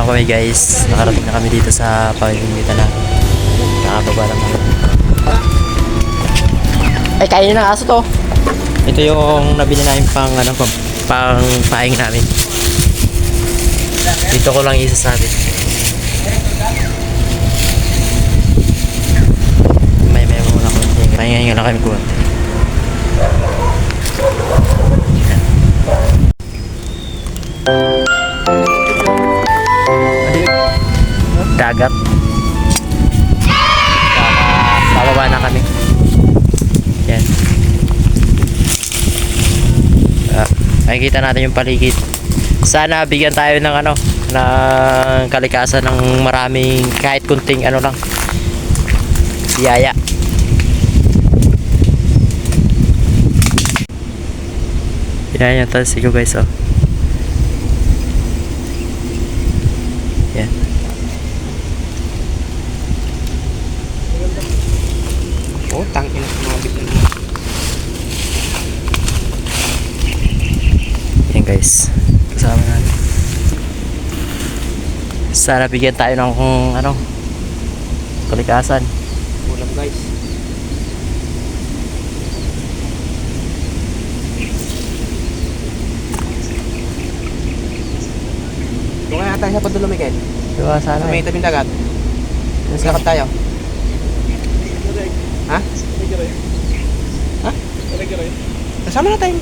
kami guys. Nakarating na kami dito sa pamimitan namin. Nakababa lang kami. Ay, kainin ng aso to. Ito yung nabili namin pang paing namin. Dito ko lang isasabi. May muna ko. Pahinga lang kami kuha. Dagat. Bababa na kami. Yan. Makikita natin yung paligid. Sana bigyan tayo ng ng kalikasan ng maraming kahit kunting lang. Biyaya. Yan yung talsik ko guys, oh. Yan. Oh, tangin na sumabit na. Yan guys. Kasama natin. Sana bigyan tayo ng kalikasan. Ulam guys. Doon kaya tayo sa Padulo, Miguel. Diba sana? Sa may tabing dagat. Lakad tayo. Ha? Ha? Kasama na tayo.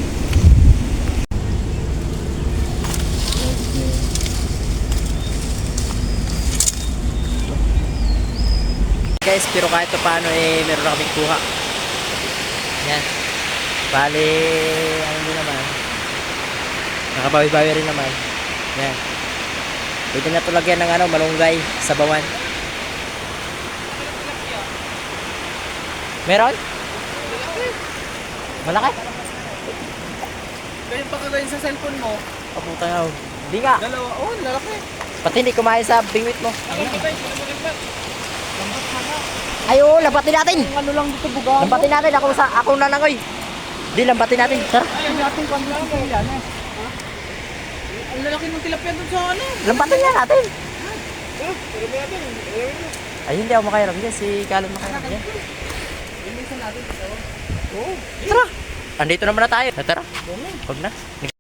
Guys, pero kahit pa paano meron na kaming kuha. Yan. Bali, din naman. Nakabawi-bawi rin naman. Yan. Pwede na ito lagyan ng malunggay, sabawan. Meron? Malaki? Ganyan pa kagayin sa cellphone mo. Papunta nga. Hindi nga. Dalawa. Oh, lalaki. Pati hindi kumain sa bingwit mo. Ay, oo, lampatin natin. Ano lang dito buga. Lampatin natin. Ako na lang, oy. Di, lampatin natin. Tara. Ay, natin kami lang kayo yan eh. Ang lalaki ng tilapia doon sa Lampatin nga natin. Ay, hindi ako makahiram dyan. Si Kalon makahiram dyan. Bilisan natin ito. Tara. Andito naman na tayo. Tara. Huwag na.